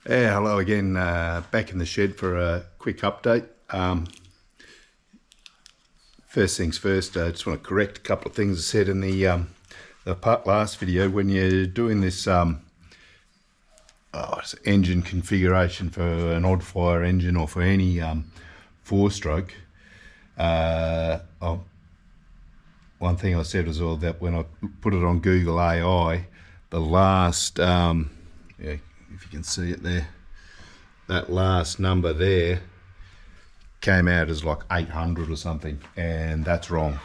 Yeah, hello again, back in the shed for a quick update. First things first, I just want to correct a couple of things I said in the last video. When you're doing this engine configuration for an odd fire engine or for any four-stroke, one thing I said was all that when I put it on Google AI, the last if you can see it there, that last number there came out as like 800 or something, and that's wrong.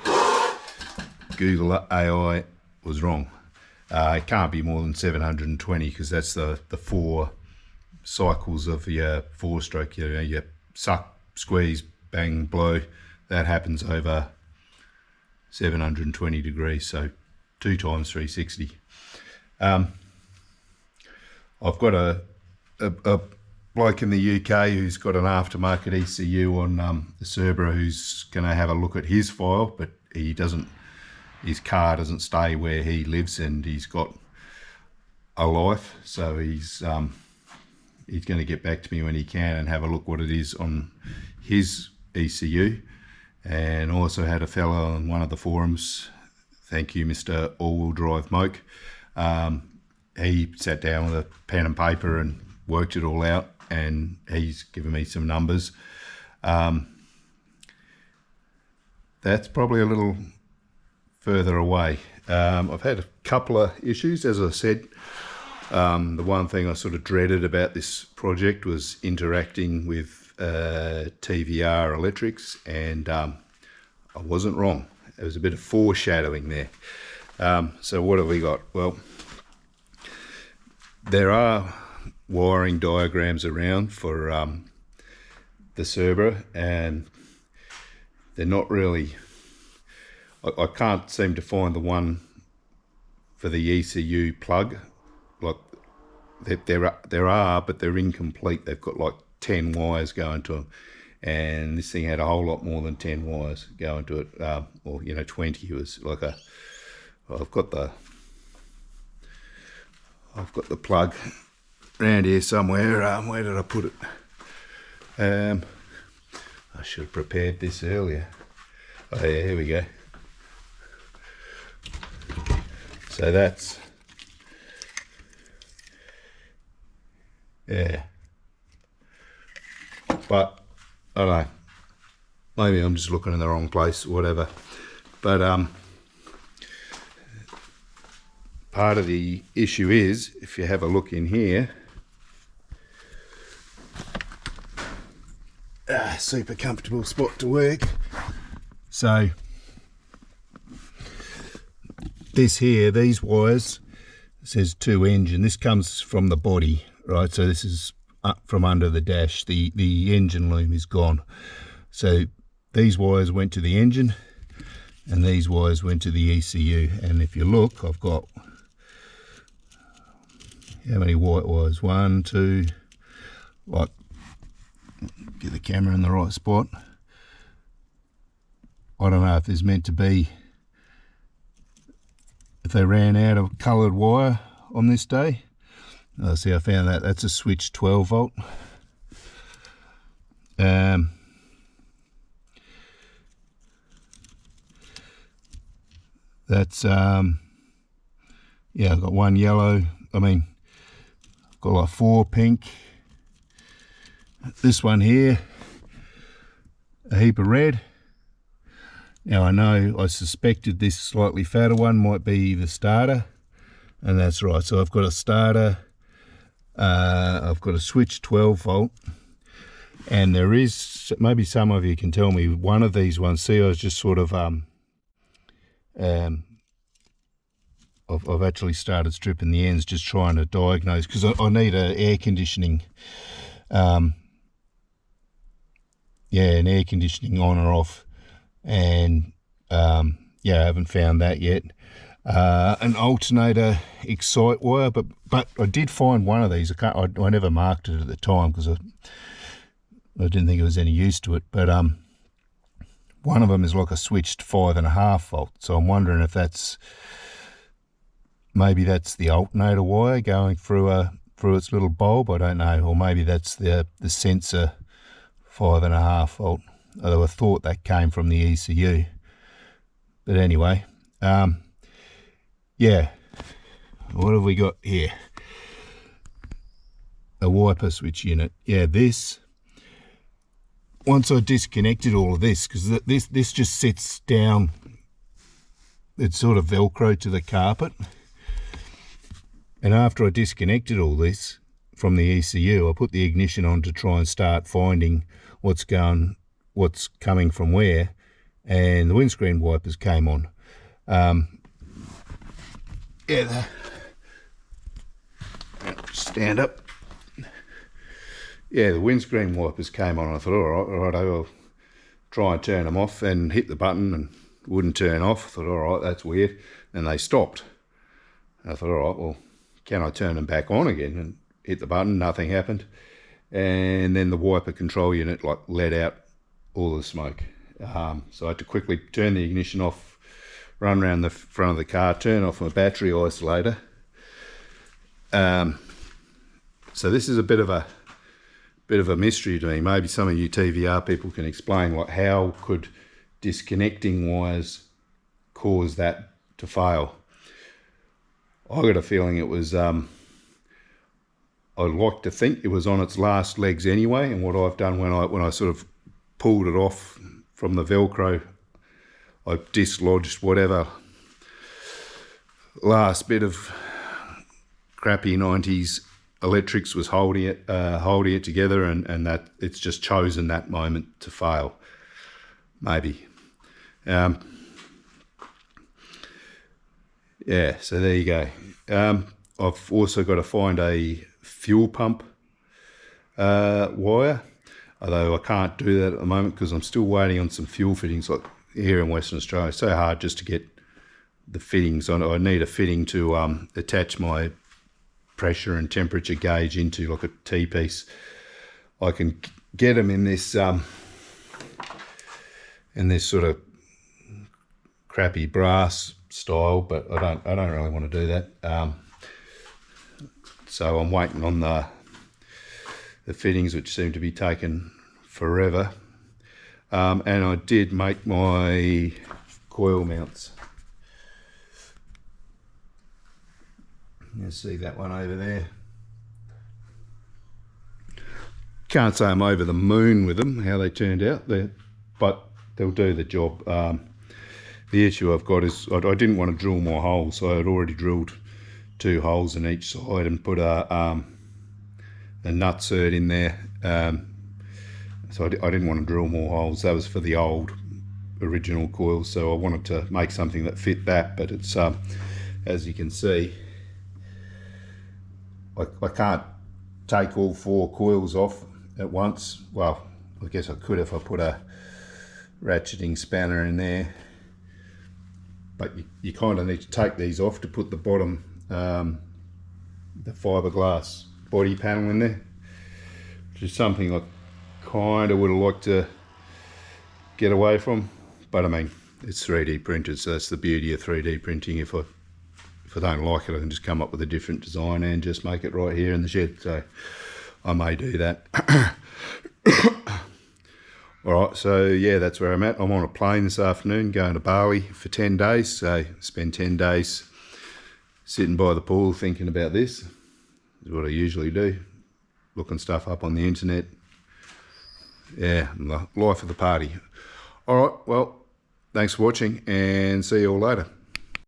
Google AI was wrong. It can't be more than 720 because that's the 4 cycles of your four-stroke. You know, you suck, squeeze, bang, blow. That happens over 720 degrees, so 2 times 360. I've got a bloke in the UK who's got an aftermarket ECU on the Cerbera who's going to have a look at his file, but he doesn't. His car doesn't stay where he lives, and he's got a life, so he's going to get back to me when he can and have a look what it is on his ECU. And also had a fellow on one of the forums, thank you Mr. All-Wheel Drive Moke, he sat down with a pen and paper and worked it all out, and he's given me some numbers. That's probably a little further away. I've had a couple of issues, as I said. The one thing I sort of dreaded about this project was interacting with TVR Electrics, and I wasn't wrong. There was a bit of foreshadowing there. So what have we got? Well, there are wiring diagrams around for the Cerbera, and they're not really, I can't seem to find the one for the ECU plug. Like there are, but they're incomplete. They've got like 10 wires going to them, and this thing had a whole lot more than 10 wires going to it, or 20. It was like a, I've got the plug around here somewhere. Where did I put it? I should have prepared this earlier. Oh yeah, here we go. So that's, yeah. But I don't know. Maybe I'm just looking in the wrong place or whatever. But part of the issue is, if you have a look in here, super comfortable spot to work. So this here, these wires, it says to engine. This comes from the body, right? So this is up from under the dash. The engine loom is gone. So these wires went to the engine, and these wires went to the ECU. And if you look, I've got, how many white wires? 1, 2, like, get the camera in the right spot. I don't know if there's meant to be, if they ran out of coloured wire on this day. See, I found that. That's a switch 12 volt. That's yeah, I've got 1 yellow. I mean, I've got like 4 pink. This one here, a heap of red. Now I suspected this slightly fatter one might be the starter, and that's right. So I've got a starter, I've got a switch 12 volt, and there is, maybe some of you can tell me, one of these ones, see, I was just sort of I've actually started stripping the ends, just trying to diagnose, because I need an air conditioning, an air conditioning on or off, and I haven't found that yet. An alternator excite wire, but I did find one of these. I never marked it at the time because I didn't think it was any use to it, but one of them is like a switched 5.5 volt, so I'm wondering if that's, maybe that's the alternator wire going through a through its little bulb. I don't know, or maybe that's the sensor 5.5 volt, although I thought that came from the ECU. But anyway, yeah, what have we got here? A wiper switch unit. Yeah, this, once I disconnected all of this, because this just sits down, it's sort of Velcro to the carpet. And after I disconnected all this from the ECU, I put the ignition on to try and start finding what's coming from where, and the windscreen wipers came on. Yeah, stand up. Yeah, the windscreen wipers came on. I thought, all right, I'll try and turn them off, and hit the button and wouldn't turn off. I thought, all right, that's weird. And they stopped. I thought, all right, well, can I turn them back on again? And hit the button, nothing happened. And then the wiper control unit like let out all the smoke. So I had to quickly turn the ignition off, run around the front of the car, turn off my battery isolator. So this is a bit of a mystery to me. Maybe some of you TVR people can explain, like, how could disconnecting wires cause that to fail? I got a feeling it was, I'd like to think it was on its last legs anyway, and what I've done when I sort of pulled it off from the Velcro, I dislodged whatever last bit of crappy 90s electrics was holding it together, and that it's just chosen that moment to fail. Maybe. Yeah, so there you go. I've also got to find a fuel pump wire, although I can't do that at the moment because I'm still waiting on some fuel fittings. Like here in Western Australia, it's so hard just to get the fittings on. I need a fitting to attach my pressure and temperature gauge into, like a T-piece. I can get them in this sort of crappy brass style, but I don't really want to do that. So I'm waiting on the fittings, which seem to be taking forever. And I did make my coil mounts. You see that one over there. Can't say I'm over the moon with them, how they turned out, but they'll do the job. The issue I've got is I didn't want to drill more holes, so I'd already drilled 2 holes in each side and put a nutsert in there. So I didn't want to drill more holes. That was for the old original coils, so I wanted to make something that fit that, but it's as you can see, I can't take all 4 coils off at once. Well, I guess I could if I put a ratcheting spanner in there, but you kind of need to take these off to put the bottom, the fiberglass body panel in there, which is something I kind of would have liked to get away from, but I mean, it's 3D printed, so that's the beauty of 3D printing. If I don't like it, I can just come up with a different design and just make it right here in the shed. So I may do that. All right, so yeah, that's where I'm at. I'm on a plane this afternoon going to Bali for 10 days. So spend 10 days sitting by the pool thinking about this. This is what I usually do, looking stuff up on the internet. Yeah, the life of the party. All right, well, thanks for watching and see you all later.